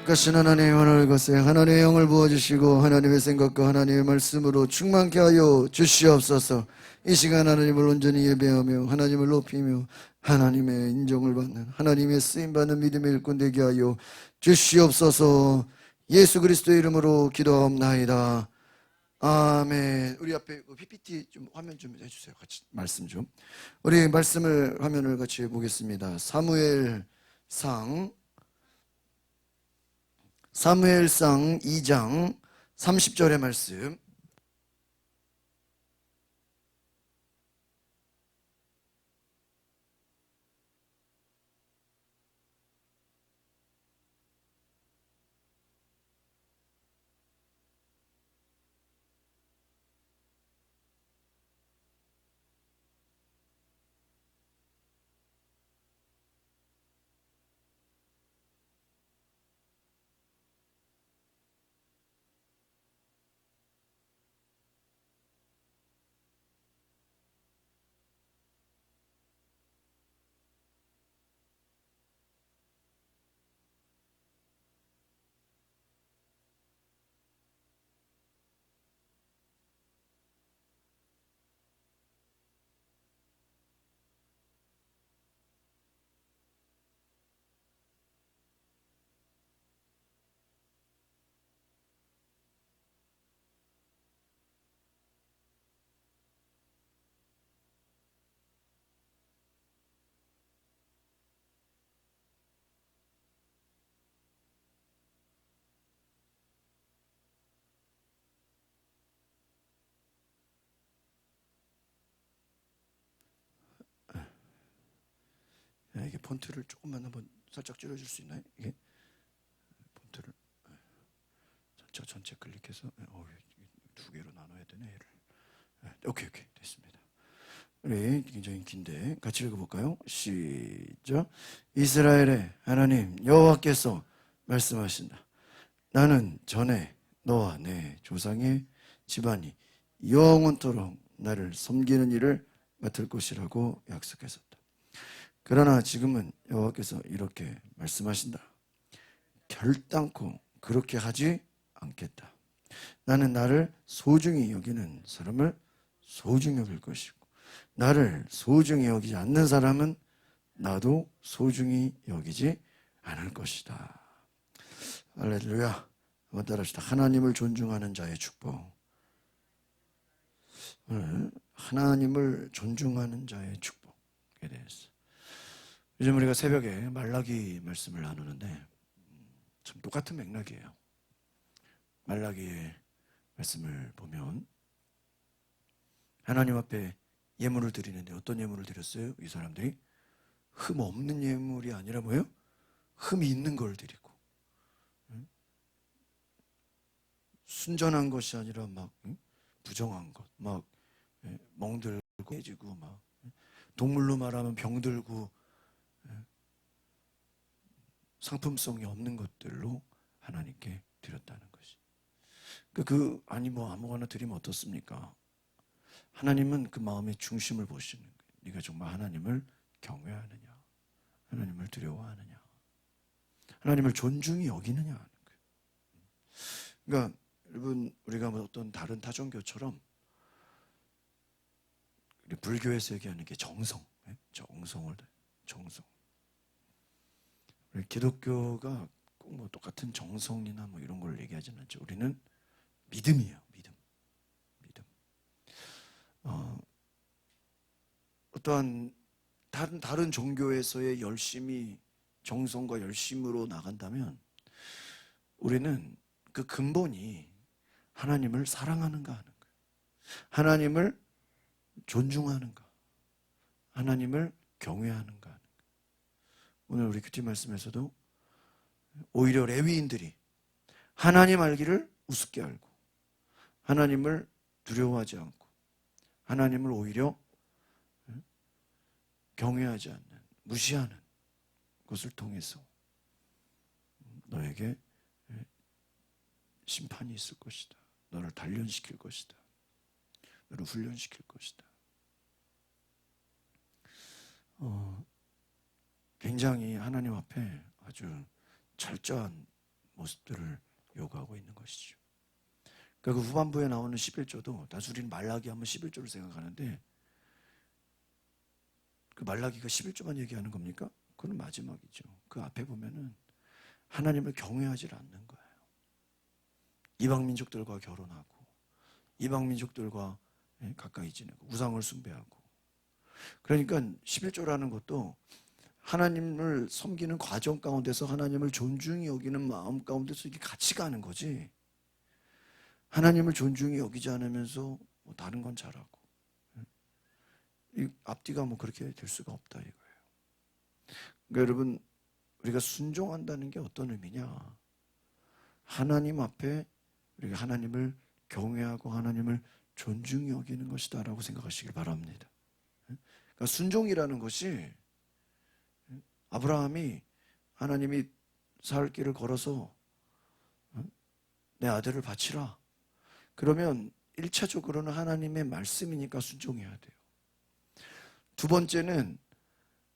가신 하나님 하나님의 것에 하나님의 영을 부어주시고 하나님의 생각과 하나님의 말씀으로 충만케 하여 주시옵소서. 이 시간 하나님을 온전히 예배하며 하나님을 높이며 하나님의 인정을 받는 하나님의 쓰임받는 믿음의 일꾼 되게 하여 주시옵소서. 예수 그리스도의 이름으로 기도하옵나이다. 아멘. 우리 앞에 PPT 좀 화면 좀 해주세요. 같이 말씀 좀. 우리 말씀을 화면을 같이 보겠습니다. 사무엘상 2장 30절의 말씀. 이게 폰트를 조금만 한번 살짝 줄여줄 수 있나요? 이게 폰트를 전체 클릭해서 두 개로 나눠야 되네. 얘를. 오케이 됐습니다. 우리 굉장히 긴데 같이 읽어볼까요? 시작. 이스라엘의 하나님 여호와께서 말씀하신다. 나는 전에 너와 내 조상의 집안이 영원토록 나를 섬기는 일을 맡을 것이라고 약속했었다. 그러나 지금은 여호와께서 이렇게 말씀하신다. 결단코 그렇게 하지 않겠다. 나는 나를 소중히 여기는 사람을 소중히 여길 것이고 나를 소중히 여기지 않는 사람은 나도 소중히 여기지 않을 것이다. 할렐루야. 한번 따라합시다. 하나님을 존중하는 자의 축복. 오늘 하나님을 존중하는 자의 축복에 대해서 요즘 우리가 새벽에 말라기 말씀을 나누는데 참 똑같은 맥락이에요. 말라기의 말씀을 보면 하나님 앞에 예물을 드리는데 어떤 예물을 드렸어요? 이 사람들이 흠 없는 예물이 아니라 뭐예요? 흠이 있는 걸 드리고 순전한 것이 아니라 막 부정한 것, 막 멍들고 깨지고 막 동물로 말하면 병들고 상품성이 없는 것들로 하나님께 드렸다는 것이. 아니 뭐 아무거나 드리면 어떻습니까? 하나님은 그 마음의 중심을 보시는 거예요. 네가 정말 하나님을 경외하느냐, 하나님을 두려워하느냐, 하나님을 존중히 여기느냐 하는 거예요. 그러니까 여러분 우리가 뭐 어떤 다른 타종교처럼 불교에서 얘기하는 게 정성. 우리 기독교가 꼭 뭐 똑같은 정성이나 뭐 이런 걸 얘기하지는 않죠. 우리는 믿음이에요. 믿음. 어떠한 다른 종교에서의 열심이 정성과 열심으로 나간다면 우리는 그 근본이 하나님을 사랑하는가 하는 거예요. 하나님을 존중하는가, 하나님을 경외하는가 하는 거예요. 오늘 우리 큐티 말씀에서도 오히려 레위인들이 하나님 알기를 우습게 알고 하나님을 두려워하지 않고 하나님을 오히려 경외하지 않는, 무시하는 것을 통해서 너에게 심판이 있을 것이다. 너를 단련시킬 것이다. 너를 훈련시킬 것이다. 굉장히 하나님 앞에 아주 철저한 모습들을 요구하고 있는 것이죠. 그러니까 그 후반부에 나오는 11조도 단순히 말라기 하면 11조를 생각하는데 그 말라기가 11조만 얘기하는 겁니까? 그건 마지막이죠. 그 앞에 보면은 하나님을 경외하지 않는 거예요. 이방 민족들과 결혼하고 이방 민족들과 가까이 지내고 우상을 숭배하고. 그러니까 11조라는 것도 하나님을 섬기는 과정 가운데서 하나님을 존중히 여기는 마음 가운데서 이게 같이 가는 거지, 하나님을 존중히 여기지 않으면서 뭐 다른 건 잘하고 이 앞뒤가 뭐 그렇게 될 수가 없다 이거예요. 그러니까 여러분, 우리가 순종한다는 게 어떤 의미냐? 하나님 앞에 우리가 하나님을 경외하고 하나님을 존중히 여기는 것이다 라고 생각하시길 바랍니다. 그러니까 순종이라는 것이, 아브라함이 하나님이 살 길을 걸어서 내 아들을 바치라, 그러면 1차적으로는 하나님의 말씀이니까 순종해야 돼요. 두 번째는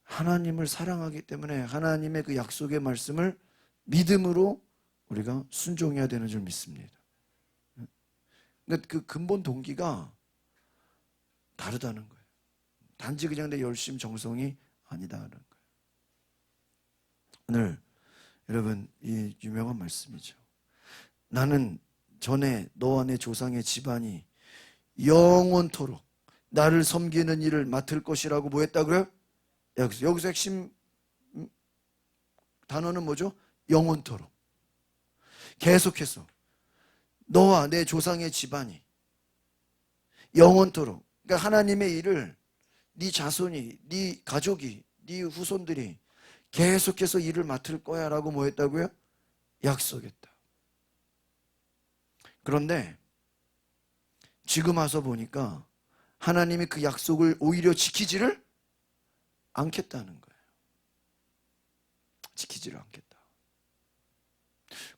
하나님을 사랑하기 때문에 하나님의 그 약속의 말씀을 믿음으로 우리가 순종해야 되는 줄 믿습니다. 그러니까 그 근본 동기가 다르다는 거예요. 단지 그냥 내 열심 정성이 아니다는 거예요. 오늘 여러분, 이 유명한 말씀이죠. 나는 전에 너와 내 조상의 집안이 영원토록 나를 섬기는 일을 맡을 것이라고 뭐 했다고요? 여기서 핵심 단어는 뭐죠? 영원토록. 계속해서 너와 내 조상의 집안이 영원토록, 그러니까 하나님의 일을 네 자손이, 네 가족이, 네 후손들이 계속해서 일을 맡을 거야 라고 뭐 했다고요? 약속했다. 그런데 지금 와서 보니까 하나님이 그 약속을 오히려 지키지를 않겠다는 거예요. 지키지를 않겠다.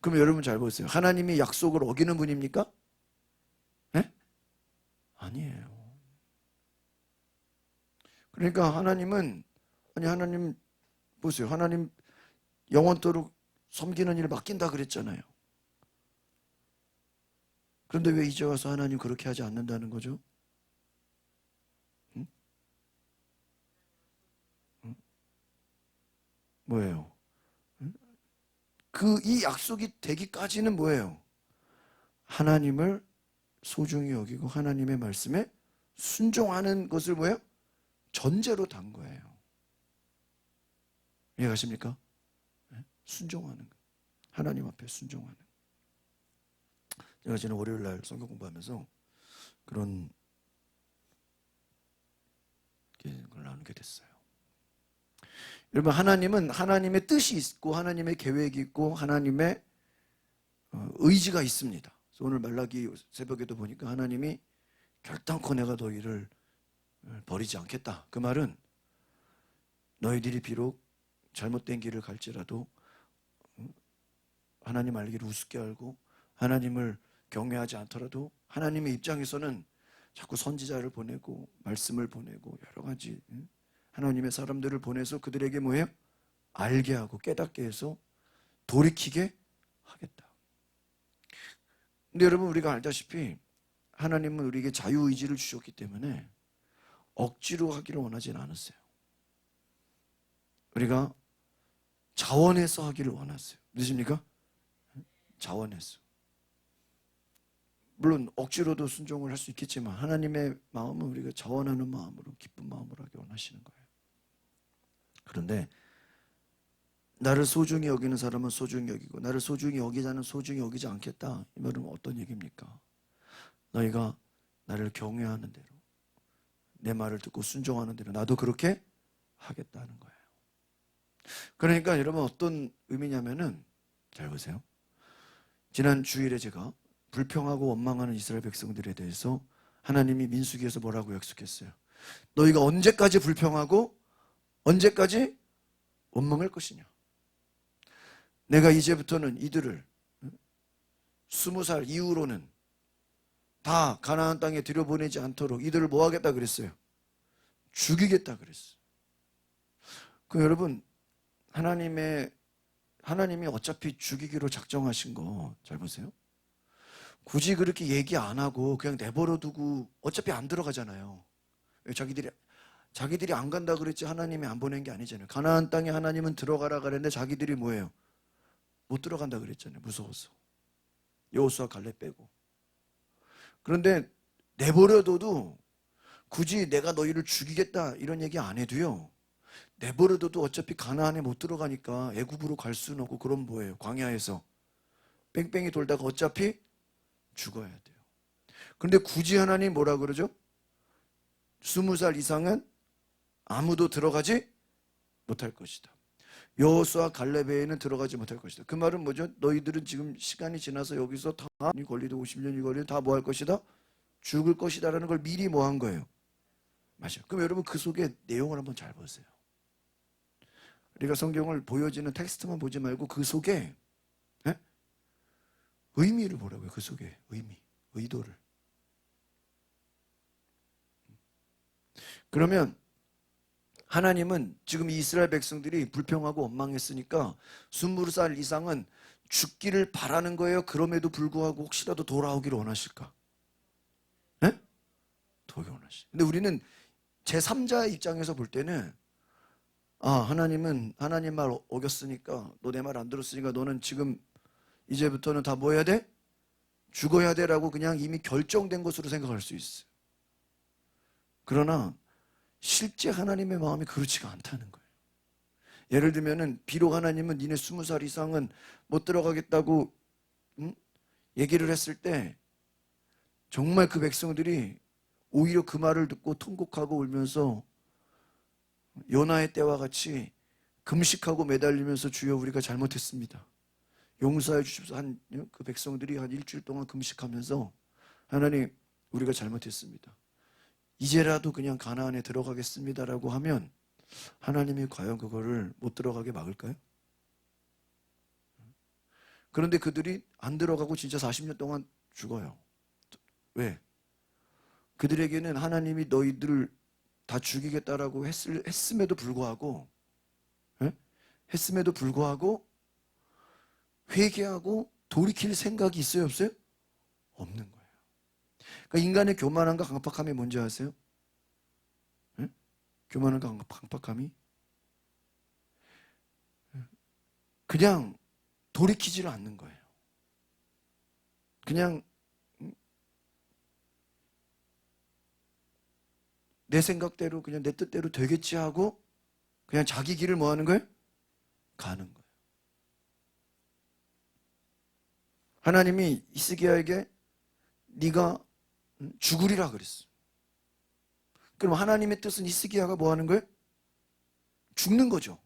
그럼 여러분 잘 보세요. 하나님이 약속을 어기는 분입니까? 네? 아니에요. 그러니까 하나님은, 아니 하나님 보세요. 하나님 영원토록 섬기는 일을 맡긴다 그랬잖아요. 그런데 왜 이제 와서 하나님 그렇게 하지 않는다는 거죠? 응? 응? 뭐예요? 응? 이 약속이 되기까지는 뭐예요? 하나님을 소중히 여기고 하나님의 말씀에 순종하는 것을 뭐예요? 전제로 단 거예요. 이해가십니까? 순종하는 거. 하나님 앞에 순종하는 거. 제가 지난 월요일 날 성경 공부하면서 그런 걸 나누게 됐어요. 여러분, 하나님은 하나님의 뜻이 있고 하나님의 계획이 있고 하나님의 의지가 있습니다. 그래서 오늘 말라기 새벽에도 보니까 하나님이 결단코 내가 너희를 버리지 않겠다. 그 말은 너희들이 비록 잘못된 길을 갈지라도 하나님 알기를 우습게 알고 하나님을 경외하지 않더라도 하나님의 입장에서는 자꾸 선지자를 보내고 말씀을 보내고 여러 가지 하나님의 사람들을 보내서 그들에게 뭐예요? 알게 하고 깨닫게 해서 돌이키게 하겠다. 근데 여러분, 우리가 알다시피 하나님은 우리에게 자유의지를 주셨기 때문에 억지로 하기를 원하지는 않았어요. 우리가 자원해서 하기를 원했어요. 믿으십니까? 자원해서. 물론 억지로도 순종을 할 수 있겠지만 하나님의 마음은 우리가 자원하는 마음으로, 기쁜 마음으로 하기 원하시는 거예요. 그런데 나를 소중히 여기는 사람은 소중히 여기고 나를 소중히 여기지 않는 소중히 여기지 않겠다. 이 말은 어떤 얘기입니까? 너희가 나를 경외하는 대로, 내 말을 듣고 순종하는 대로 나도 그렇게 하겠다는 거예요. 그러니까 여러분, 어떤 의미냐면은, 잘 보세요. 지난 주일에 제가 불평하고 원망하는 이스라엘 백성들에 대해서 하나님이 민수기에서 뭐라고 약속했어요? 너희가 언제까지 불평하고 언제까지 원망할 것이냐? 내가 이제부터는 이들을 20살 이후로는 다 가나안 땅에 들여보내지 않도록 이들을 뭐 하겠다 그랬어요? 죽이겠다 그랬어요. 그 여러분, 하나님의 하나님이 어차피 죽이기로 작정하신 거 잘 보세요. 굳이 그렇게 얘기 안 하고 그냥 내버려 두고 어차피 안 들어가잖아요. 자기들이 안 간다 그랬지 하나님이 안 보낸 게 아니잖아요. 가나안 땅에 하나님은 들어가라 그랬는데 자기들이 뭐예요? 못 들어간다 그랬잖아요. 무서워서. 여호수아 갈렙 빼고. 그런데 내버려둬도 굳이 내가 너희를 죽이겠다 이런 얘기 안 해도요. 내버려둬도 어차피 가나안에 못 들어가니까 애굽으로 갈 수는 없고 그럼 뭐예요? 광야에서 뺑뺑이 돌다가 어차피 죽어야 돼요. 그런데 굳이 하나님 뭐라 그러죠? 20살 이상은 아무도 들어가지 못할 것이다. 여호수아 갈렙에는 들어가지 못할 것이다. 그 말은 뭐죠? 너희들은 지금 시간이 지나서 여기서 다 걸리도 50년이 걸리도 다 뭐 할 것이다? 죽을 것이다 라는 걸 미리 뭐 한 거예요? 맞아요. 그럼 여러분 그 속에 내용을 한번 잘 보세요. 우리가 성경을 보여지는 텍스트만 보지 말고 그 속에 의미를 보라고요. 그 속에 의미, 의도를. 그러면 하나님은 지금 이스라엘 백성들이 불평하고 원망했으니까 20살 이상은 죽기를 바라는 거예요. 그럼에도 불구하고 혹시라도 돌아오기를 원하실까? 네? 돌아오기 원하시. 근데 우리는 제3자의 입장에서 볼 때는 하나님은 하나님 말 어겼으니까 너 내 말 안 들었으니까 너는 지금 이제부터는 다 뭐 해야 돼? 죽어야 돼라고 그냥 이미 결정된 것으로 생각할 수 있어요. 그러나 실제 하나님의 마음이 그렇지가 않다는 거예요. 예를 들면은 비록 하나님은 니네 20살 이상은 못 들어가겠다고 얘기를 했을 때 정말 그 백성들이 오히려 그 말을 듣고 통곡하고 울면서 요나의 때와 같이 금식하고 매달리면서 주여 우리가 잘못했습니다. 용서해 주십시오. 그 백성들이 한 일주일 동안 금식하면서 하나님 우리가 잘못했습니다. 이제라도 그냥 가나안에 들어가겠습니다라고 하면 하나님이 과연 그거를 못 들어가게 막을까요? 그런데 그들이 안 들어가고 진짜 40년 동안 죽어요. 왜? 그들에게는 하나님이 너희들을 다 죽이겠다라고 했음에도 불구하고 회개하고 돌이킬 생각이 있어요, 없어요? 없는 거예요. 그러니까 인간의 교만함과 강팍함이 뭔지 아세요? 교만함과 강팍함이 그냥 돌이키지를 않는 거예요. 그냥 내 생각대로 그냥 내 뜻대로 되겠지 하고 그냥 자기 길을 뭐 하는 거예요? 가는 거예요. 하나님이 히스기야에게 네가 죽으리라 그랬어요. 그럼 하나님의 뜻은 히스기야가 뭐 하는 거예요? 죽는 거죠.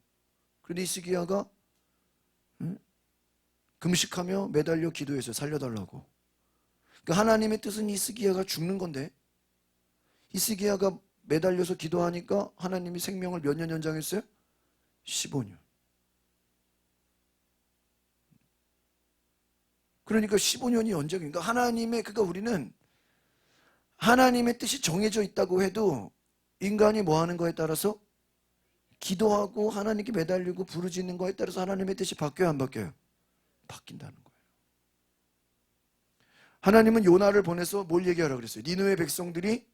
그런데 히스기야가 금식하며 매달려 기도했어요. 살려달라고. 그러니까 하나님의 뜻은 히스기야가 죽는 건데 히스기야가 매달려서 기도하니까 하나님이 생명을 몇 년 연장했어요? 15년. 그러니까 15년이 연장이니까 그러니까 우리는 하나님의 뜻이 정해져 있다고 해도 인간이 뭐 하는 거에 따라서 기도하고 하나님께 매달리고 부르짖는 거에 따라서 하나님의 뜻이 바뀌어요, 안 바뀌어요? 바뀐다는 거예요. 하나님은 요나를 보내서 뭘 얘기하라고 그랬어요? 니느웨 백성들이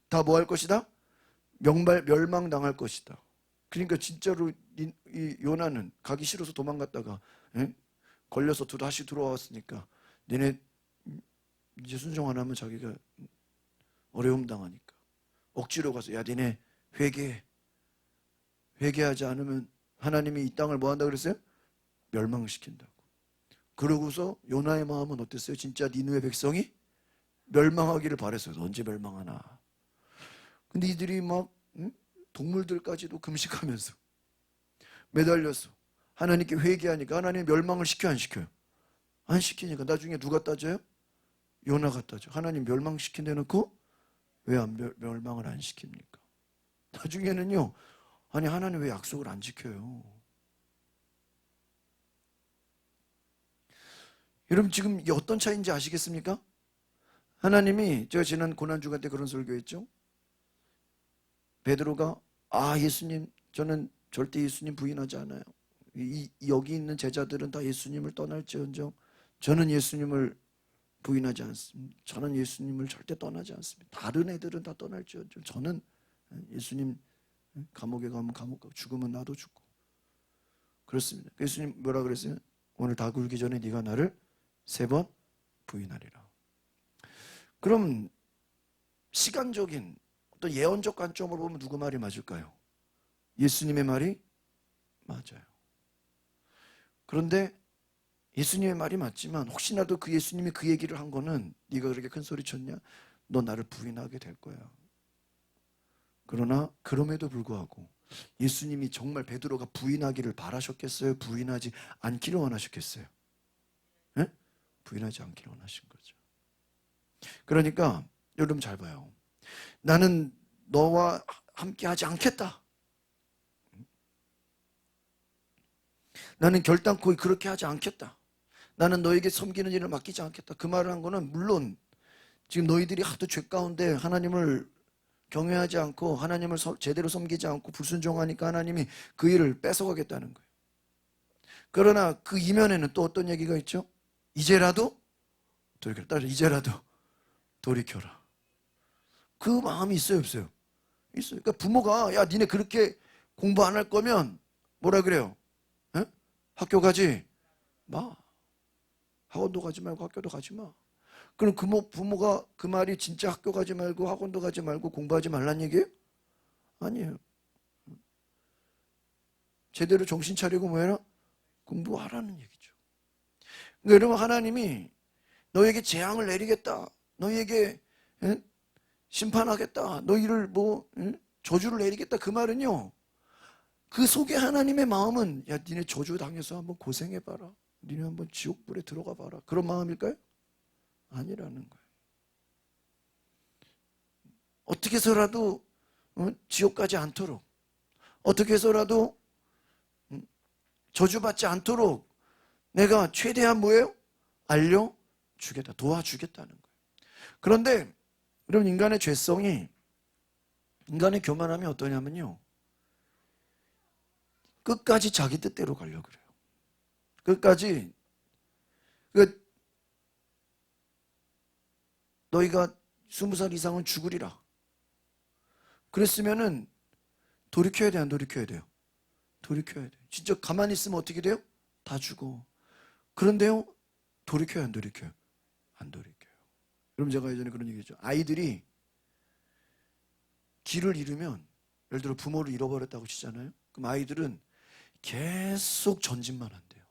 다 뭐 할 것이다? 멸망당할 것이다. 그러니까 진짜로 이 요나는 가기 싫어서 도망갔다가 걸려서 다시 들어왔으니까 니네 이제 순종 안 하면 자기가 어려움 당하니까 억지로 가서 야 니네 회개하지 않으면 하나님이 이 땅을 뭐 한다 그랬어요? 멸망시킨다고. 그러고서 요나의 마음은 어땠어요? 진짜 니느웨 백성이 멸망하기를 바랬어요. 언제 멸망하나. 근데 이들이 막 동물들까지도 금식하면서 매달려서 하나님께 회개하니까 하나님 멸망을 시켜 안 시켜요? 안 시키니까 나중에 누가 따져요? 요나가 따져. 하나님 멸망시킨 대놓고 왜 멸망을 안 시킵니까? 나중에는요. 아니 하나님 왜 약속을 안 지켜요? 여러분 지금 이게 어떤 차이인지 아시겠습니까? 하나님이 제가 지난 고난주간 때 그런 설교했죠. 베드로가 예수님 저는 절대 예수님 부인하지 않아요. 여기 있는 제자들은 다 예수님을 떠날지언정 저는 예수님을 부인하지 않습니다. 저는 예수님을 절대 떠나지 않습니다. 다른 애들은 다 떠날지언정 저는 예수님 감옥에 가면 감옥 가고 죽으면 나도 죽고 그렇습니다. 예수님 뭐라 그랬어요? 오늘 다 굴기 전에 네가 나를 3번 부인하리라. 그럼 시간적인 어떤 예언적 관점으로 보면 누구 말이 맞을까요? 예수님의 말이 맞아요. 그런데 예수님의 말이 맞지만 혹시나도 그 예수님이 그 얘기를 한 거는 네가 그렇게 큰 소리 쳤냐? 너 나를 부인하게 될 거야. 그러나 그럼에도 불구하고 예수님이 정말 베드로가 부인하기를 바라셨겠어요? 부인하지 않기를 원하셨겠어요? 네? 부인하지 않기를 원하신 거죠. 그러니까 여러분 잘 봐요. 나는 너와 함께 하지 않겠다. 나는 결단코 그렇게 하지 않겠다. 나는 너에게 섬기는 일을 맡기지 않겠다. 그 말을 한 거는 물론 지금 너희들이 하도 죄 가운데 하나님을 경외하지 않고 하나님을 제대로 섬기지 않고 불순종하니까 하나님이 그 일을 뺏어가겠다는 거예요. 그러나 그 이면에는 또 어떤 얘기가 있죠? 이제라도 돌이켜라. 이제라도 돌이켜라. 그 마음이 있어요, 없어요? 있어요. 그러니까 부모가 야 니네 그렇게 공부 안 할 거면 뭐라 그래요? 에? 학교 가지 마. 학원도 가지 말고 학교도 가지 마. 그럼 부모가 그 말이 진짜 학교 가지 말고 학원도 가지 말고 공부하지 말란 얘기예요? 아니에요. 제대로 정신 차리고 뭐해라? 공부하라는 얘기죠. 그러니까 여러분 하나님이 너에게 재앙을 내리겠다. 너에게 심판하겠다. 너희를 저주를 내리겠다. 그 말은요. 그 속에 하나님의 마음은 야 니네 저주 당해서 한번 고생해봐라. 니네 한번 지옥불에 들어가 봐라. 그런 마음일까요? 아니라는 거예요. 어떻게 해서라도 지옥 가지 않도록 어떻게 해서라도 저주받지 않도록 내가 최대한 뭐예요? 알려주겠다. 도와주겠다는 거예요. 그런데 여러분 인간의 죄성이 인간의 교만함이 어떠냐면요. 끝까지 자기 뜻대로 가려고 그래요. 끝까지 너희가 20살 이상은 죽으리라. 그랬으면은 돌이켜야 돼, 안 돌이켜야 돼요? 돌이켜야 돼요. 진짜 가만히 있으면 어떻게 돼요? 다 죽어. 그런데요, 돌이켜요, 안 돌이켜요? 안 돌이켜요. 여러분 제가 예전에 그런 얘기했죠. 아이들이 길을 잃으면 예를 들어 부모를 잃어버렸다고 치잖아요. 그럼 아이들은 계속 전진만 한대요.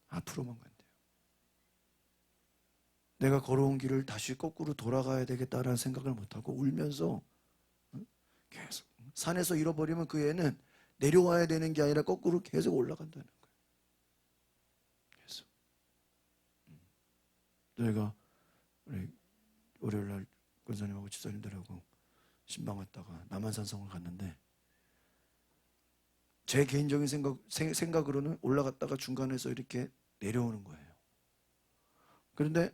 앞으로만 간대요. 내가 걸어온 길을 다시 거꾸로 돌아가야 되겠다라는 생각을 못하고 울면서 계속 산에서 잃어버리면 그 애는 내려와야 되는 게 아니라 거꾸로 계속 올라간다는 거예요. 계속. 저희가 월요일날 권사님하고 집사님들하고 신방 왔다가 남한산성을 갔는데 제 개인적인 생각으로는 올라갔다가 중간에서 이렇게 내려오는 거예요. 그런데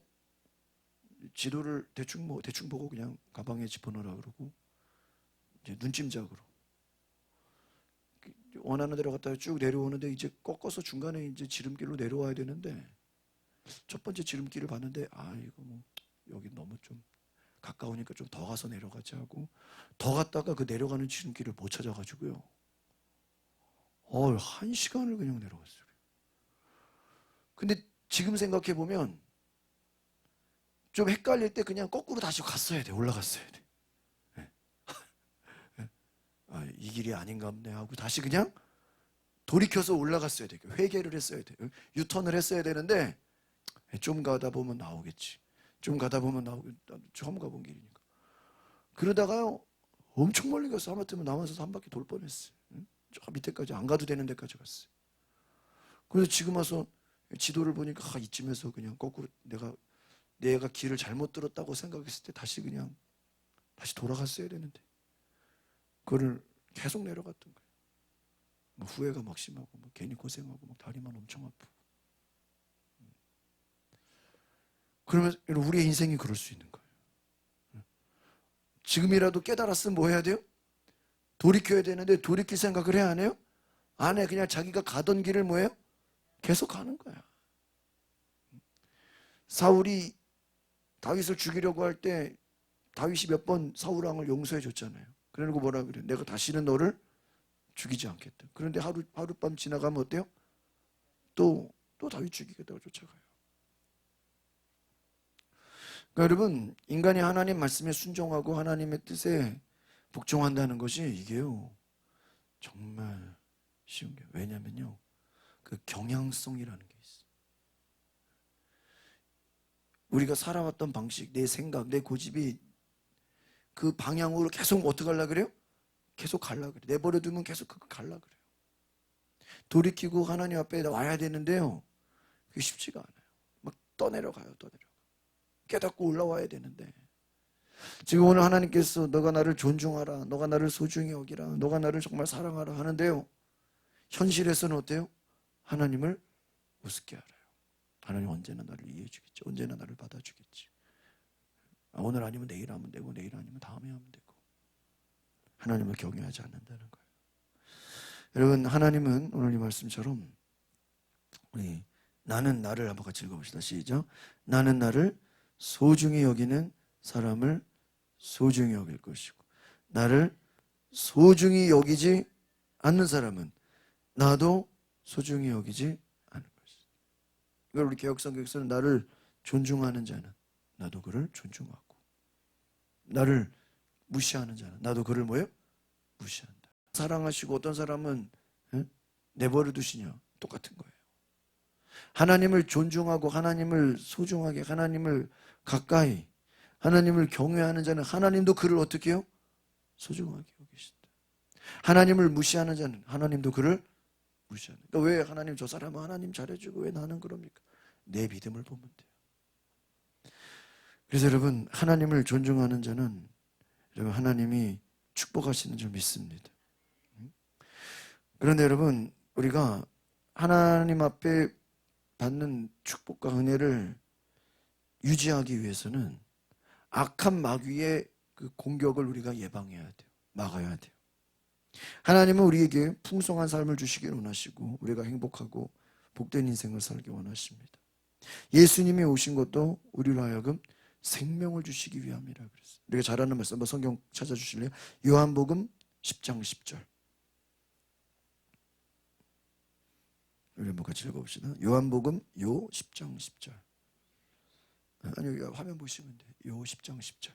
지도를 대충 보고 그냥 가방에 집어넣으라 그러고 이제 눈찜작으로 원하는 데로 갔다가 쭉 내려오는데 이제 꺾어서 중간에 이제 지름길로 내려와야 되는데 첫 번째 지름길을 봤는데 이거 뭐 여기 너무 좀 가까우니까 좀 더 가서 내려가자 하고 더 갔다가 그 내려가는 지름길을 못 찾아가지고요. 1시간을 그냥 내려갔어요. 근데 지금 생각해 보면 좀 헷갈릴 때 그냥 거꾸로 다시 갔어야 돼. 올라갔어야 돼. 네. 이 길이 아닌가 보네 하고 다시 그냥 돌이켜서 올라갔어야 돼. 회개를 했어야 돼. 유턴을 했어야 되는데 좀 가다 보면 나오겠지. 좀 가다 보면 처음 가본 길이니까. 그러다가요 엄청 멀리 가서 하마터면 남아서 한 바퀴 돌 뻔했어요. 저 밑에까지 안 가도 되는 데까지 갔어요. 그래서 지금 와서 지도를 보니까 이쯤에서 그냥 거꾸로 내가 길을 잘못 들었다고 생각했을 때 다시 돌아갔어야 되는데 그거를 계속 내려갔던 거예요. 뭐 후회가 막 심하고 뭐 괜히 고생하고 막 다리만 엄청 아프고. 그러면 우리의 인생이 그럴 수 있는 거예요. 지금이라도 깨달았으면 뭐 해야 돼요? 돌이켜야 되는데 돌이킬 생각을 해야 하네요? 안에 그냥 자기가 가던 길을 뭐예요? 계속 가는 거야. 사울이 다윗을 죽이려고 할 때 다윗이 몇 번 사울 왕을 용서해 줬잖아요. 그래놓고 뭐라 그래? 내가 다시는 너를 죽이지 않겠다. 그런데 하룻밤 지나가면 어때요? 또 다윗 죽이겠다고 쫓아가요. 그러니까 여러분, 인간이 하나님 말씀에 순종하고 하나님의 뜻에 복종한다는 것이 이게요, 정말 쉬운 게, 왜냐면요, 그 경향성이라는 게 있어요. 우리가 살아왔던 방식, 내 생각, 내 고집이 그 방향으로 계속 어떻게 하려고 그래요? 계속 가려고 그래요. 내버려두면 계속 그거 가려고 그래요. 돌이키고 하나님 앞에 와야 되는데요, 그게 쉽지가 않아요. 막 떠내려가요. 깨닫고 올라와야 되는데, 지금 오늘 하나님께서 너가 나를 존중하라, 너가 나를 소중히 여기라, 너가 나를 정말 사랑하라 하는데요, 현실에서는 어때요? 하나님을 우습게 알아요. 하나님 언제나 나를 이해해 주겠지, 언제나 나를 받아주겠지. 오늘 아니면 내일 하면 되고, 내일 아니면 다음에 하면 되고, 하나님을 경외하지 않는다는 거예요. 여러분, 하나님은 오늘 이 말씀처럼 우리 나는 나를 한번 같이 읽어봅시다. 시작. 나는 나를 소중히 여기는 사람을 소중히 여길 것이고, 나를 소중히 여기지 않는 사람은 나도 소중히 여기지 않을 것이다. 이걸 우리 개혁성경에서는 나를 존중하는 자는 나도 그를 존중하고, 나를 무시하는 자는 나도 그를 뭐예요? 무시한다. 사랑하시고 어떤 사람은 내버려 두시냐, 똑같은 거예요. 하나님을 존중하고 하나님을 소중하게, 하나님을 가까이, 하나님을 경외하는 자는 하나님도 그를 어떻게 해요? 소중하게 여기신다. 하나님을 무시하는 자는 하나님도 그를 무시한다. 그러니까 왜 하나님, 저 사람은 하나님 잘해주고 왜 나는 그럽니까? 내 믿음을 보면 돼요. 그래서 여러분, 하나님을 존중하는 자는 여러분 하나님이 축복하시는 줄 믿습니다. 그런데 여러분, 우리가 하나님 앞에 받는 축복과 은혜를 유지하기 위해서는 악한 마귀의 그 공격을 우리가 예방해야 돼요. 막아야 돼요. 하나님은 우리에게 풍성한 삶을 주시길 원하시고, 우리가 행복하고 복된 인생을 살기 원하십니다. 예수님이 오신 것도 우리로 하여금 생명을 주시기 위함이라 그랬어요. 우리가 잘 아는 말씀, 한번 성경 찾아주실래요? 요한복음 10장 10절. 우리 한번 같이 읽어봅시다. 요한복음 요 10장 10절. 아니, 여기 화면 보시면 돼요. 요 10장 10절.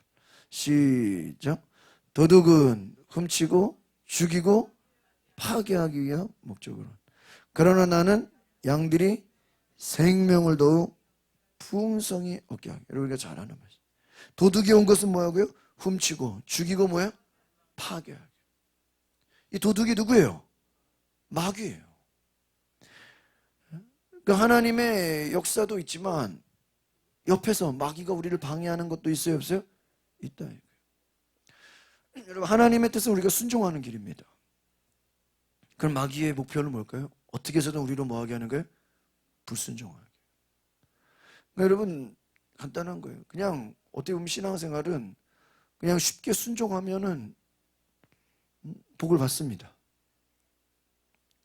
시작. 도둑은 훔치고 죽이고 파괴하기 위한 목적으로, 그러나 나는 양들이 생명을 더욱 풍성히 얻게 하게. 여러분, 우리가 잘 아는 말씀. 도둑이 온 것은 뭐하고요? 훔치고 죽이고 뭐야? 파괴하게. 이 도둑이 누구예요? 마귀예요. 그 하나님의 역사도 있지만 옆에서 마귀가 우리를 방해하는 것도 있어요, 없어요? 있다. 여러분, 하나님의 뜻은 우리가 순종하는 길입니다. 그럼 마귀의 목표는 뭘까요? 어떻게 해서든 우리로 뭐하게 하는 거예요? 불순종하게. 그러니까 여러분, 간단한 거예요. 그냥 어떻게 보면 신앙생활은 그냥 쉽게 순종하면은 복을 받습니다.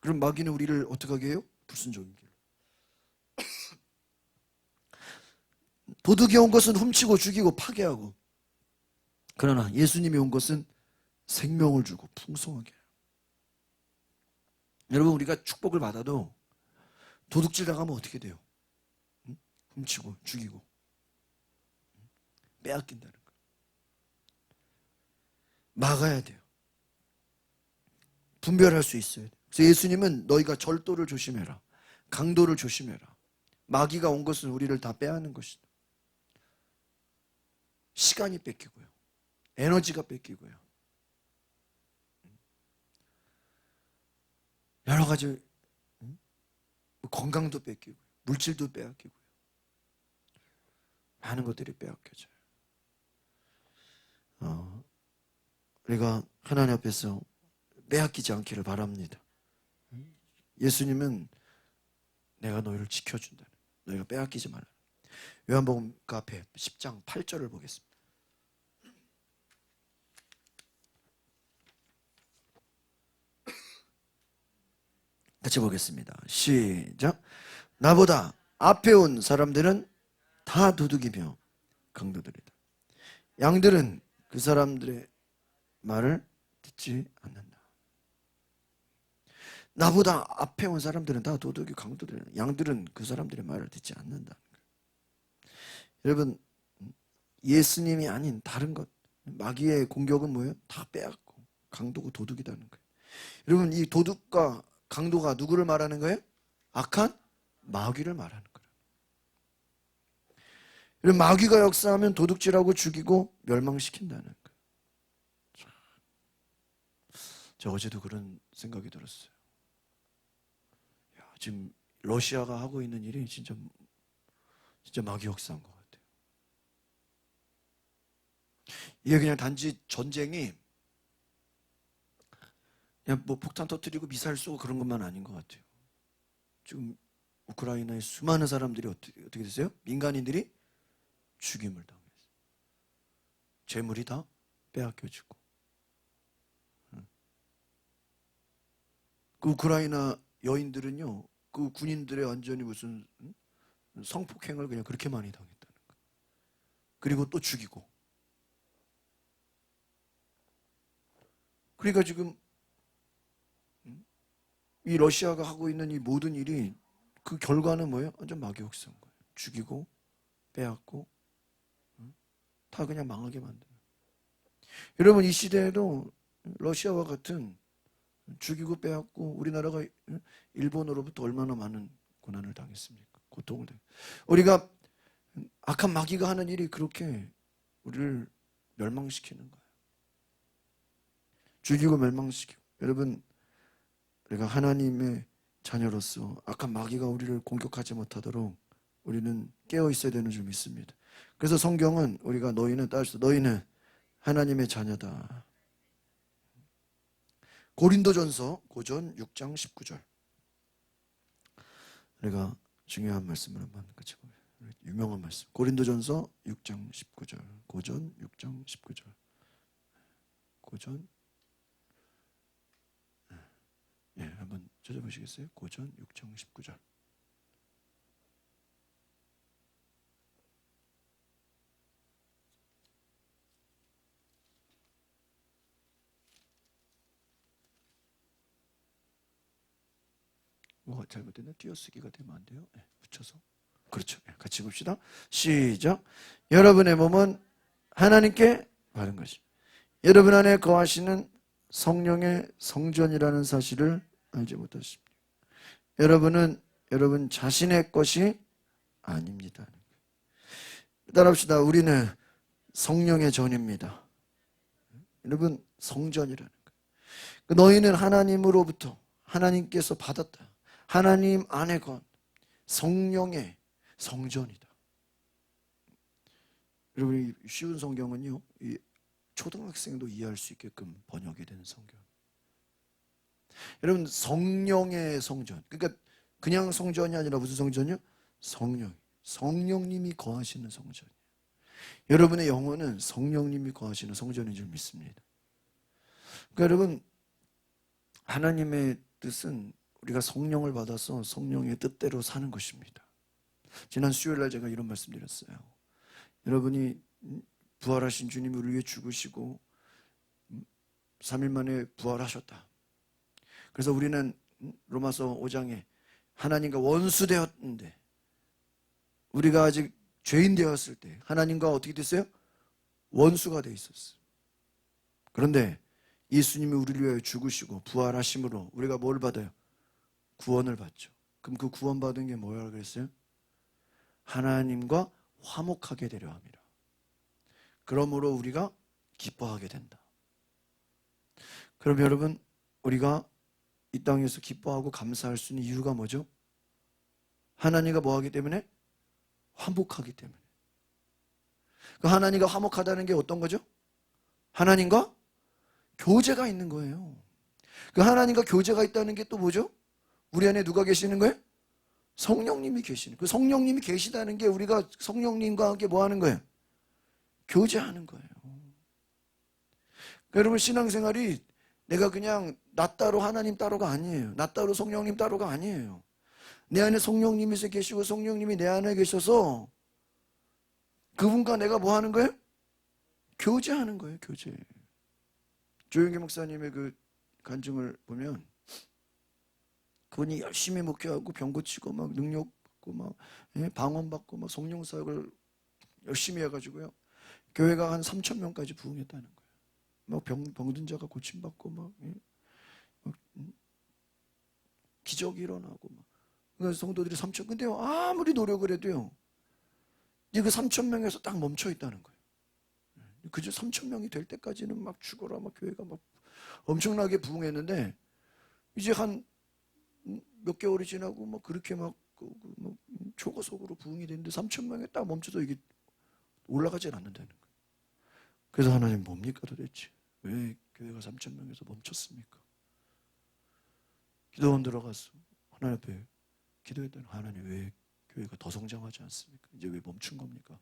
그럼 마귀는 우리를 어떻게 하게 해요? 불순종인 길. 도둑이 온 것은 훔치고 죽이고 파괴하고, 그러나 예수님이 온 것은 생명을 주고 풍성하게 해요. 여러분, 우리가 축복을 받아도 도둑질 당하면 어떻게 돼요? 훔치고 죽이고 빼앗긴다는 거예요. 막아야 돼요. 분별할 수 있어야 돼요. 그래서 예수님은 너희가 절도를 조심해라, 강도를 조심해라. 마귀가 온 것은 우리를 다 빼앗는 것이다. 시간이 뺏기고요, 에너지가 뺏기고요, 여러 가지 건강도 뺏기고요, 물질도 빼앗기고요, 많은 것들이 빼앗겨져요. 우리가 하나님 앞에서 빼앗기지 않기를 바랍니다. 예수님은 내가 너희를 지켜준다, 너희가 빼앗기지 말라. 요한복음 그 앞에 10장 8절을 보겠습니다. 같이 보겠습니다. 시작. 나보다 앞에 온 사람들은 다 도둑이며 강도들이다. 양들은 그 사람들의 말을 듣지 않는다. 나보다 앞에 온 사람들은 다 도둑이 강도들이다. 양들은 그 사람들의 말을 듣지 않는다. 여러분, 예수님이 아닌 다른 것, 마귀의 공격은 뭐예요? 다 빼앗고 강도고 도둑이라는 거예요. 여러분, 이 도둑과 강도가 누구를 말하는 거예요? 악한 마귀를 말하는 거예요. 여러분, 마귀가 역사하면 도둑질하고 죽이고 멸망시킨다는 거예요. 저 어제도 그런 생각이 들었어요. 야, 지금 러시아가 하고 있는 일이 진짜 마귀 역사인 것 같아요. 이게 그냥 단지 전쟁이 그냥 뭐 폭탄 터뜨리고 미사일 쏘고 그런 것만 아닌 것 같아요. 지금 우크라이나의 수많은 사람들이 어떻게 됐어요? 민간인들이 죽임을 당했어요. 재물이 다 빼앗겨지고. 그 우크라이나 여인들은요, 그 군인들의 완전히 무슨 성폭행을 그냥 그렇게 많이 당했다는 거예요. 그리고 또 죽이고. 그러니까 지금 이 러시아가 하고 있는 이 모든 일이 그 결과는 뭐예요? 완전 마귀 역사인 거예요. 죽이고 빼앗고 다 그냥 망하게 만드는. 여러분, 이 시대에도 러시아와 같은 죽이고 빼앗고 우리나라가 일본으로부터 얼마나 많은 고난을 당했습니까? 고통을 당했습니까? 우리가 악한 마귀가 하는 일이 그렇게 우리를 멸망시키는 거예요. 죽이고 멸망시키고. 여러분, 우리가 하나님의 자녀로서 악한 마귀가 우리를 공격하지 못하도록 우리는 깨어 있어야 되는 줄 믿습니다. 그래서 성경은 우리가 너희는 따라서 너희는 하나님의 자녀다. 고린도전서 고전 6장 19절. 우리가 중요한 말씀을 한번 같이 보면 유명한 말씀. 고린도전서 6장 19절. 고전 6장 19절. 고전 한번 찾아보시겠어요? 고전 6장 19절. 뭐가 잘못됐나? 띄어쓰기가 되면 안 돼요? 붙여서. 그렇죠. 같이 봅시다. 시작. 여러분의 몸은 하나님께 받은 것이 여러분 안에 거하시는 성령의 성전이라는 사실을 알지 못하십니까? 여러분은 여러분 자신의 것이 아닙니다. 따라합시다. 우리는 성령의 전입니다. 여러분, 성전이라는 거예요. 너희는 하나님으로부터 하나님께서 받았다. 하나님 안에 건 성령의 성전이다. 여러분, 쉬운 성경은요, 이 초등학생도 이해할 수 있게끔 번역이 된 성경. 여러분, 성령의 성전. 그러니까 그냥 성전이 아니라 무슨 성전이요? 성령님이 거하시는 성전이에요. 여러분의 영혼은 성령님이 거하시는 성전인 줄 믿습니다. 그러니까 여러분, 하나님의 뜻은 우리가 성령을 받아서 성령의 뜻대로 사는 것입니다. 지난 수요일 날 제가 이런 말씀 드렸어요. 여러분이 부활하신 주님이 우리를 위해 죽으시고 3일 만에 부활하셨다. 그래서 우리는 로마서 5장에 하나님과 원수 되었는데 우리가 아직 죄인 되었을 때 하나님과 어떻게 됐어요? 원수가 돼 있었어요. 그런데 예수님이 우리를 위하여 죽으시고 부활하심으로 우리가 뭘 받아요? 구원을 받죠. 그럼 그 구원받은 게 뭐라고 그랬어요? 하나님과 화목하게 되려 함이라. 그러므로 우리가 기뻐하게 된다. 그럼 여러분, 우리가 이 땅에서 기뻐하고 감사할 수 있는 이유가 뭐죠? 하나님과 뭐하기 때문에? 화목하기 때문에. 그 하나님과 화목하다는 게 어떤 거죠? 하나님과 교제가 있는 거예요. 그 하나님과 교제가 있다는 게 또 뭐죠? 우리 안에 누가 계시는 거예요? 성령님이 계시는. 그 성령님이 계시다는 게 우리가 성령님과 함께 뭐 하는 거예요? 교제하는 거예요. 그러니까 여러분, 신앙생활이 내가 그냥 나 따로 하나님 따로가 아니에요. 나 따로 성령님 따로가 아니에요. 내 안에 성령님이 계시고 성령님이 내 안에 계셔서 그분과 내가 뭐 하는 거예요? 교제하는 거예요. 교제. 조용기 목사님의 그 간증을 보면 그분이 열심히 목회하고 병 고치고 막 능력 받고 막 방언 받고 막 성령 사역을 열심히 해가지고요. 교회가 한 3천 명까지 부흥했다는 거예요. 막 병든 자가 고침 받고 막 기적이 일어나고 막. 그래서 성도들이 3천. 근데요 아무리 노력을 해도요 이제 그 3천 명에서 딱 멈춰 있다는 거예요. 그저 3천 명이 될 때까지는 막 죽어라 막 교회가 막 엄청나게 부흥했는데 이제 한 몇 개월이 지나고 막 그렇게 막 초고속으로 부흥이 됐는데 3천 명에 딱 멈춰서 이게 올라가질 않는다는 거예요. 그래서 하나님 뭡니까 도대체? 왜 교회가 3천 명에서 멈췄습니까? 기도원 들어가서 하나님 앞에 기도했더니 하나님 왜 교회가 더 성장하지 않습니까? 이제 왜 멈춘 겁니까?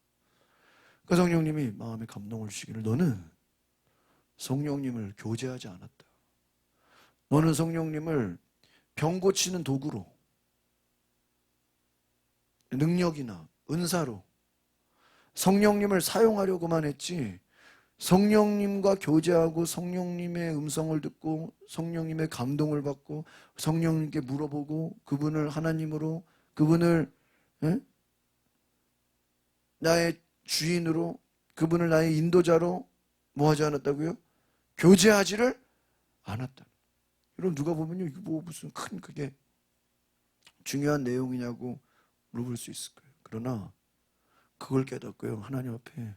그 성령님이 마음에 감동을 주시기를 너는 성령님을 교제하지 않았다. 너는 성령님을 병 고치는 도구로 능력이나 은사로 성령님을 사용하려고만 했지 성령님과 교제하고 성령님의 음성을 듣고 성령님의 감동을 받고 성령님께 물어보고 그분을 하나님으로 그분을 나의 주인으로 그분을 나의 인도자로 뭐 하지 않았다고요? 교제하지를 않았다. 여러분 누가 보면요 이거 뭐 무슨 큰 그게 중요한 내용이냐고 물어볼 수 있을 거예요. 그러나 그걸 깨닫고요 하나님 앞에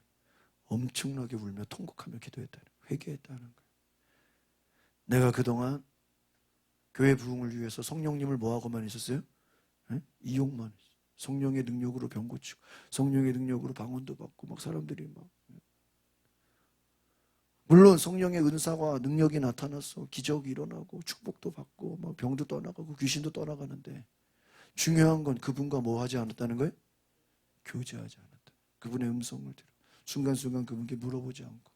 엄청나게 울며 통곡하며 기도했다는 거예요. 회개했다는 거예요. 내가 그동안 교회 부흥을 위해서 성령님을 뭐하고만 있었어요? 이용만 했어요. 성령의 능력으로 병 고치고 성령의 능력으로 방언도 받고 막 사람들이 막 물론 성령의 은사와 능력이 나타나서 기적이 일어나고 축복도 받고 막 병도 떠나가고 귀신도 떠나가는데 중요한 건 그분과 뭐 하지 않았다는 거예요? 교제하지 않았다. 그분의 음성을 들어 순간순간 그분께 물어보지 않고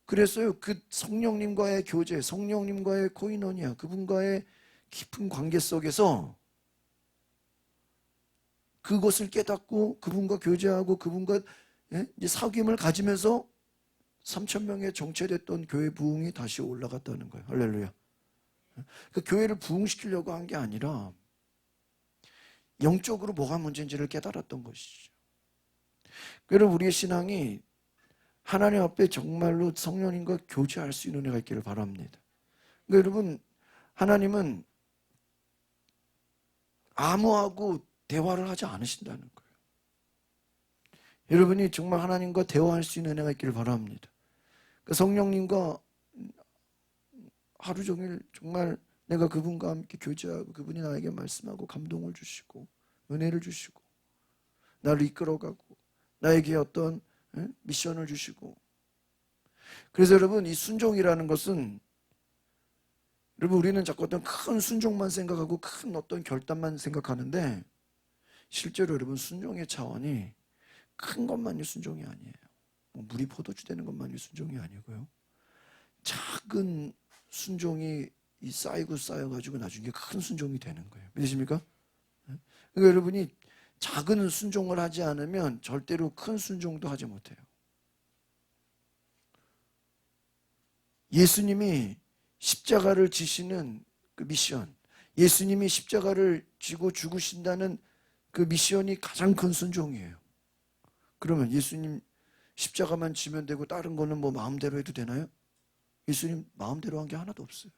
그랬어요. 그 성령님과의 교제, 성령님과의 코이노니아 그분과의 깊은 관계 속에서 그것을 깨닫고 그분과 교제하고 그분과 이제 사귐을 가지면서 3천 명의 정체됐던 교회 부흥이 다시 올라갔다는 거예요. 할렐루야. 그 교회를 부흥시키려고 한 게 아니라 영적으로 뭐가 문제인지를 깨달았던 것이죠. 그래서 우리의 신앙이 하나님 앞에 정말로 성령님과 교제할 수 있는 은혜가 있기를 바랍니다. 그러니까 여러분 하나님은 아무하고 대화를 하지 않으신다는 거예요. 여러분이 정말 하나님과 대화할 수 있는 은혜가 있기를 바랍니다. 그러니까 성령님과 하루 종일 정말 내가 그분과 함께 교제하고 그분이 나에게 말씀하고 감동을 주시고 은혜를 주시고 나를 이끌어가고 나에게 어떤 미션을 주시고 그래서 여러분 이 순종이라는 것은 여러분 우리는 자꾸 어떤 큰 순종만 생각하고 큰 어떤 결단만 생각하는데 실제로 여러분 순종의 차원이 큰 것만이 순종이 아니에요. 뭐 물이 포도주 되는 것만이 순종이 아니고요. 작은 순종이 쌓이고 쌓여가지고 나중에 큰 순종이 되는 거예요. 믿으십니까? 그러니까 여러분이 작은 순종을 하지 않으면 절대로 큰 순종도 하지 못해요. 예수님이 십자가를 지시는 그 미션, 예수님이 십자가를 지고 죽으신다는 그 미션이 가장 큰 순종이에요. 그러면 예수님 십자가만 지면 되고 다른 거는 뭐 마음대로 해도 되나요? 예수님 마음대로 한 게 하나도 없어요.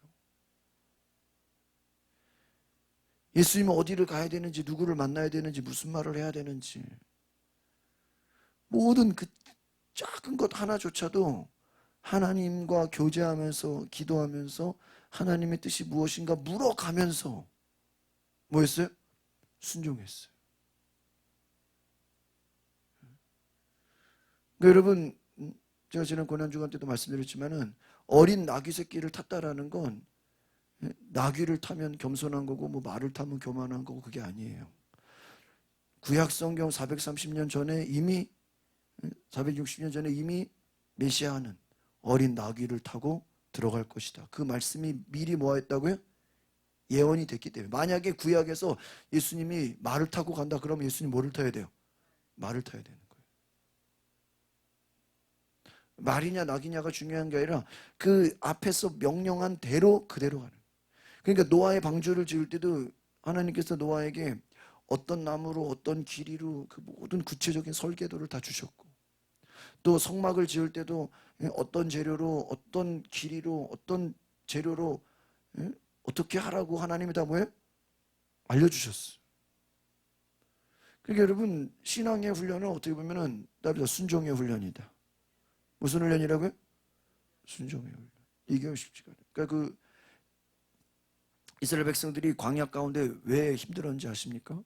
예수님은 어디를 가야 되는지, 누구를 만나야 되는지, 무슨 말을 해야 되는지 모든 그 작은 것 하나조차도 하나님과 교제하면서 기도하면서 하나님의 뜻이 무엇인가 물어가면서 뭐 했어요? 순종했어요. 그러니까 여러분 제가 지난 고난주간 때도 말씀드렸지만은 어린 나귀 새끼를 탔다라는 건 나귀를 타면 겸손한 거고 뭐 말을 타면 교만한 거고 그게 아니에요. 구약 성경 430년 전에 이미 460년 전에 이미 메시아는 어린 나귀를 타고 들어갈 것이다. 그 말씀이 미리 뭐 했다고요? 예언이 됐기 때문에. 만약에 구약에서 예수님이 말을 타고 간다 그러면 예수님 뭐를 타야 돼요? 말을 타야 되는 거예요. 말이냐 낙이냐가 중요한 게 아니라 그 앞에서 명령한 대로 그대로 가는. 그러니까 노아의 방주를 지을 때도 하나님께서 노아에게 어떤 나무로 어떤 길이로 그 모든 구체적인 설계도를 다 주셨고, 또 성막을 지을 때도 어떤 재료로 어떤 길이로 어떤 재료로 어떻게 하라고 하나님이 다 뭐예요? 알려주셨어요. 그러니까 여러분, 신앙의 훈련은 어떻게 보면은 순종의 훈련이다. 무슨 훈련이라고요? 순종의 훈련. 이게 쉽지가 않아요. 그러니까 그 이스라엘 백성들이 광야 가운데 왜 힘들었는지 아십니까?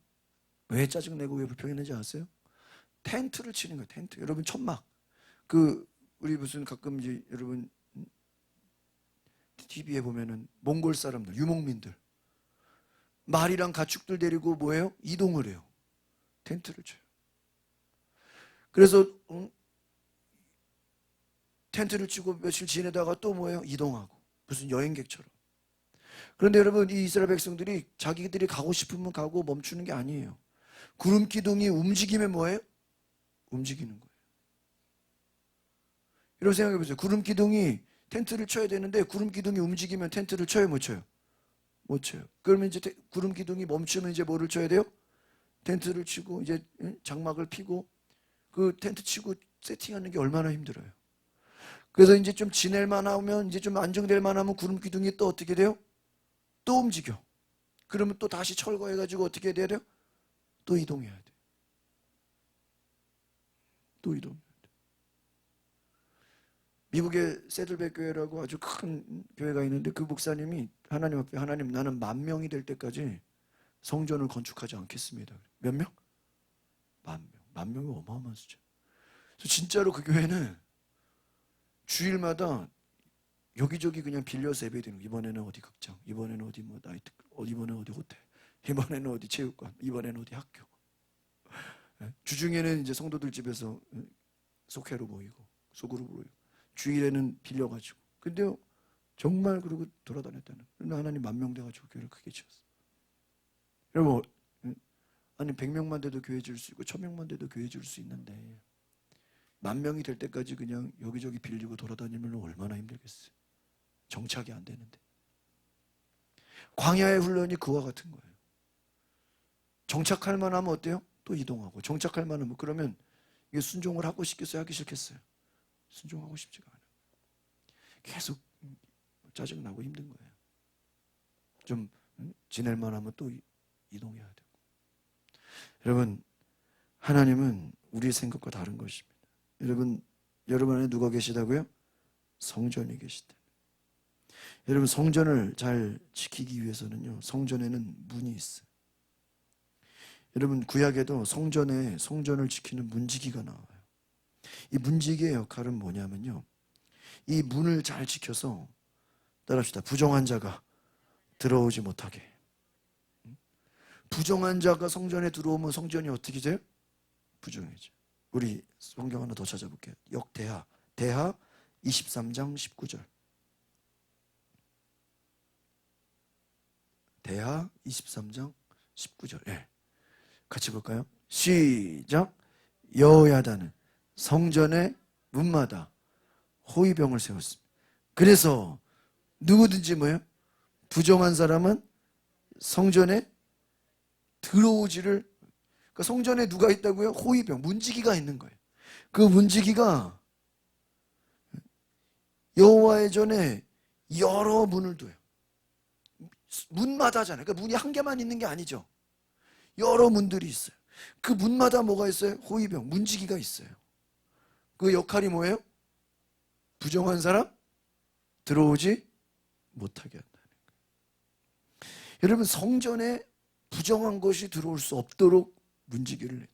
왜 짜증내고 왜 불평했는지 아세요? 텐트를 치는 거예요. 텐트. 여러분, 천막. 그 우리 무슨 가끔 이제 여러분 TV에 보면은 몽골 사람들, 유목민들 말이랑 가축들 데리고 뭐해요? 이동을 해요. 텐트를 쳐요. 그래서 텐트를 치고 며칠 지내다가 또 뭐예요? 이동하고. 무슨 여행객처럼. 그런데 여러분, 이 이스라엘 백성들이 자기들이 가고 싶으면 가고 멈추는 게 아니에요. 구름 기둥이 움직이면 뭐예요? 움직이는 거예요. 이런 생각해 보세요. 구름 기둥이 텐트를 쳐야 되는데 구름 기둥이 움직이면 텐트를 쳐요, 못 쳐요? 못 쳐요. 그러면 이제 구름 기둥이 멈추면 이제 뭐를 쳐야 돼요? 텐트를 치고 이제 장막을 피고 그 텐트 치고 세팅하는 게 얼마나 힘들어요. 그래서 이제 좀 지낼 만하면 이제 좀 안정될 만하면 구름 기둥이 또 어떻게 돼요? 또 움직여. 그러면 또 다시 철거해가지고 어떻게 해야 돼요? 또 이동해야 돼. 또 이동. 미국의 세들백 교회라고 아주 큰 교회가 있는데 그 목사님이 하나님 앞에, 하나님, 나는 10,000명이 될 때까지 성전을 건축하지 않겠습니다. 몇 명? 10,000명. 10,000명이 어마어마한 숫자. 그래서 진짜로 그 교회는 주일마다 여기저기 그냥 빌려서 예배드리는 거예요. 이번에는 어디 극장, 이번에는 어디 뭐 나이트, 이번에는 어디 호텔, 이번에는 어디 체육관, 이번에는 어디 학교. 주중에는 이제 성도들 집에서 속회로 모이고 소그룹으로 모이고, 주일에는 빌려가지고. 근데요, 정말 그러고 돌아다녔다는. 그런데 하나님 10,000명 돼가지고 교회를 크게 지었어요. 여러분, 아니 100명만 돼도 교회 지을 수 있고 1,000명만 돼도 교회 지을 수 있는데 10,000명이 될 때까지 그냥 여기저기 빌리고 돌아다니면 얼마나 힘들겠어요. 정착이 안 되는데. 광야의 훈련이 그와 같은 거예요. 정착할 만하면 어때요? 또 이동하고. 정착할 만하면, 그러면 이게 순종을 하고 싶겠어요? 하기 싫겠어요? 순종하고 싶지가 않아요. 계속 짜증나고 힘든 거예요. 좀 지낼 만하면 또 이동해야 되고. 여러분, 하나님은 우리의 생각과 다른 것입니다. 여러분 안에 누가 계시다고요? 성전이 계시다. 여러분, 성전을 잘 지키기 위해서는요, 성전에는 문이 있어요. 여러분, 구약에도 성전을 지키는 문지기가 나와요. 이 문지기의 역할은 뭐냐면요, 이 문을 잘 지켜서, 따라합시다, 부정한 자가 들어오지 못하게. 부정한 자가 성전에 들어오면 성전이 어떻게 돼요? 부정해져. 우리 성경 하나 더 찾아볼게요. 대하 23장 19절. 대하 23장 19절. 예. 같이 볼까요? 시작. 여호야다는 성전의 문마다 호위병을 세웠습니다. 그래서 누구든지 뭐예요? 부정한 사람은 성전에 들어오지를. 그러니까 성전에 누가 있다고요? 호위병, 문지기가 있는 거예요. 그 문지기가 여호와의 전에 여러 문을 둬요. 문마다잖아요. 그러니까 문이 한 개만 있는 게 아니죠. 여러 문들이 있어요. 그 문마다 뭐가 있어요? 호위병, 문지기가 있어요. 그 역할이 뭐예요? 부정한 사람 들어오지 못하게 한다는 거예요. 여러분, 성전에 부정한 것이 들어올 수 없도록 문지기를 냈다.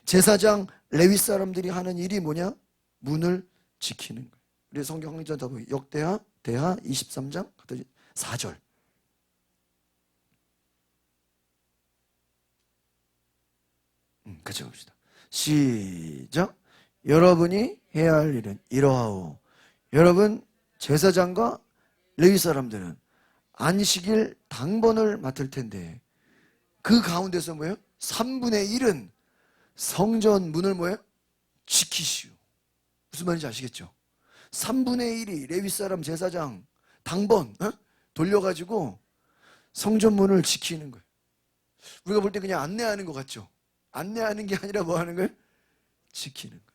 제사장 레위 사람들이 하는 일이 뭐냐? 문을 지키는 거예요. 우리 성경 항전 다 보기. 대하 23장 4절. 같이 봅시다. 시작. 여러분이 해야 할 일은 이러하오. 여러분, 제사장과 레위 사람들은 안식일 당번을 맡을 텐데 그 가운데서 뭐예요? 3분의 1은 성전 문을 뭐예요? 지키시오. 무슨 말인지 아시겠죠? 3분의 1이 레위 사람 제사장 당번 돌려가지고 성전 문을 지키는 거예요. 우리가 볼 때 그냥 안내하는 것 같죠? 안내하는 게 아니라 뭐 하는 거예요? 지키는 거예요.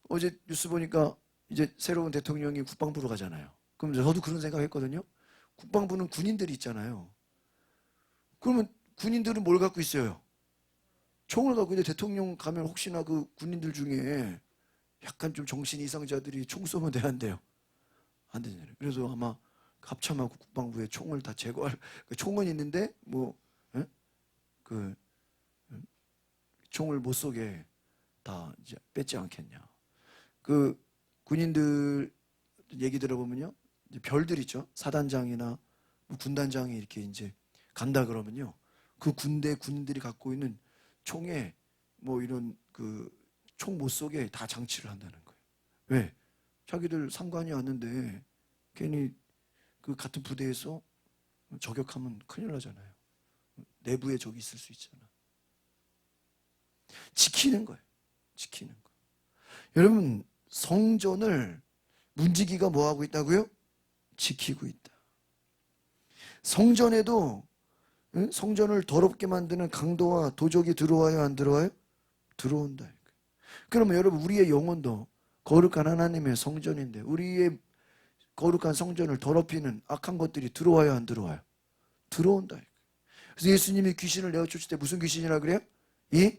어제 뉴스 보니까 이제 새로운 대통령이 국방부로 가잖아요. 그럼 저도 그런 생각했거든요. 국방부는 군인들이 있잖아요. 그러면 군인들은 뭘 갖고 있어요? 총을 갖고 있는데 대통령 가면 혹시나 그 군인들 중에 약간 좀 정신 이상자들이 총 쏘면 돼야 안 되잖아요. 그래서 아마 합참하고 국방부에 총을 다 제거할, 총은 있는데 뭐 그 총을 못 쏘게 다 이제 뺏지 않겠냐. 그 군인들 얘기 들어보면요, 이제 별들 있죠. 사단장이나 뭐 군단장이 이렇게 이제 간다 그러면요, 그 군대 군인들이 갖고 있는 총에 뭐 이런 그 총 못 쏘게 다 장치를 한다는 거예요. 왜? 자기들 상관이 왔는데 괜히 그 같은 부대에서 저격하면 큰일 나잖아요. 내부에 적이 있을 수 있잖아. 지키는 거예요. 지키는 거. 여러분, 성전을 문지기가 뭐 하고 있다고요? 지키고 있다. 성전에도 성전을 더럽게 만드는 강도와 도적이 들어와요, 안 들어와요? 들어온다. 그러면 여러분, 우리의 영혼도 거룩한 하나님의 성전인데 우리의 거룩한 성전을 더럽히는 악한 것들이 들어와요, 안 들어와요? 들어온다. 그래서 예수님이 귀신을 내어쫓을 때 무슨 귀신이라 그래요? 이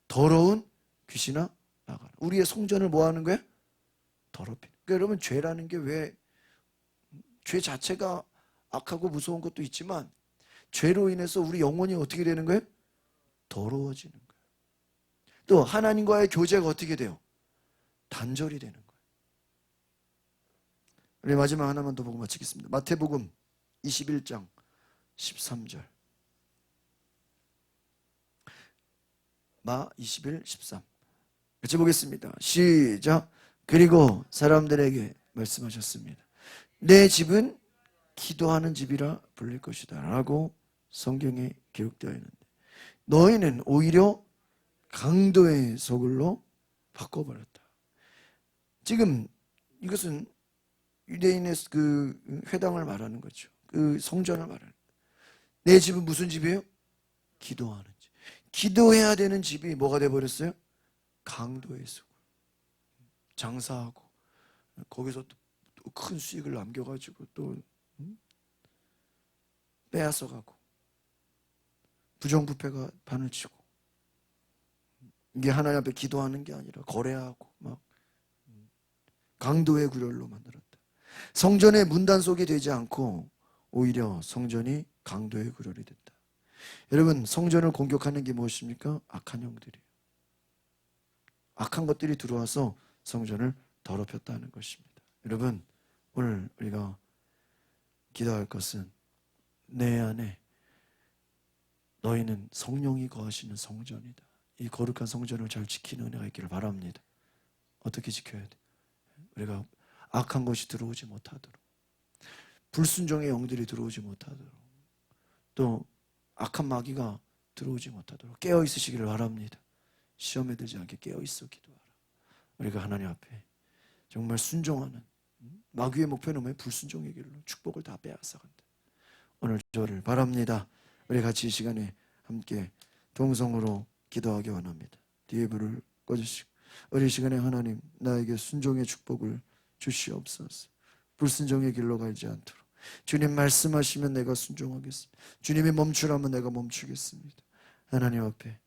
더러운 귀신아 나가라. 우리의 성전을 뭐 하는 거예요? 더럽히는. 그러니까 여러분, 죄라는 게 왜, 죄 자체가 악하고 무서운 것도 있지만 죄로 인해서 우리 영혼이 어떻게 되는 거예요? 더러워지는 거예요. 또 하나님과의 교제가 어떻게 돼요? 단절이 되는 거예요. 우리 마지막 하나만 더 보고 마치겠습니다. 마태복음 21장 13절. 마 21, 13. 같이 보겠습니다. 시작. 그리고 사람들에게 말씀하셨습니다. 내 집은 기도하는 집이라 불릴 것이다 라고 성경에 기록되어 있는데 너희는 오히려 강도의 소굴로 바꿔버렸다. 지금 이것은 유대인의 그 회당을 말하는 거죠. 그 성전을 말하는 거예요. 내 집은 무슨 집이에요? 기도하는 집. 기도해야 되는 집이 뭐가 돼버렸어요? 강도의 소굴. 장사하고 거기서 또 큰 수익을 남겨가지고 또 빼앗아가고 부정부패가 판을 치고 이게 하나님 앞에 기도하는 게 아니라 거래하고 막 강도의 구렬로 만들었다. 성전의 문단속이 되지 않고 오히려 성전이 강도의 구렬이 됐다. 여러분, 성전을 공격하는 게 무엇입니까? 악한 영들이에요. 악한 것들이 들어와서 성전을 더럽혔다는 것입니다. 여러분, 오늘 우리가 기도할 것은 내 안에 너희는 성령이 거하시는 성전이다. 이 거룩한 성전을 잘 지키는 은혜가 있기를 바랍니다. 어떻게 지켜야 돼? 우리가 악한 것이 들어오지 못하도록, 불순종의 영들이 들어오지 못하도록, 또 악한 마귀가 들어오지 못하도록 깨어 있으시기를 바랍니다. 시험에 들지 않게 깨어 있어 기도하라. 우리가 하나님 앞에 정말 순종하는, 마귀의 목표는 뭐예요? 불순종의 길로 축복을 다 빼앗아간다. 오늘 저를 바랍니다. 우리 같이 이 시간에 함께 동성으로 기도하기 원합니다. 뒤에 불을 꺼주시고 우리 시간에 하나님, 나에게 순종의 축복을 주시옵소서. 불순종의 길로 가지 않도록 주님 말씀하시면 내가 순종하겠습니다. 주님이 멈추라면 내가 멈추겠습니다. 하나님 앞에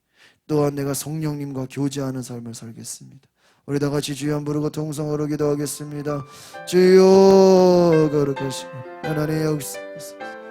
또한 내가 성령님과 교제하는 삶을 살겠습니다. 우리 다 같이 주여 부르고 통성으로 기도하겠습니다. 주여 거룩하시고 하나님의 역사하소서.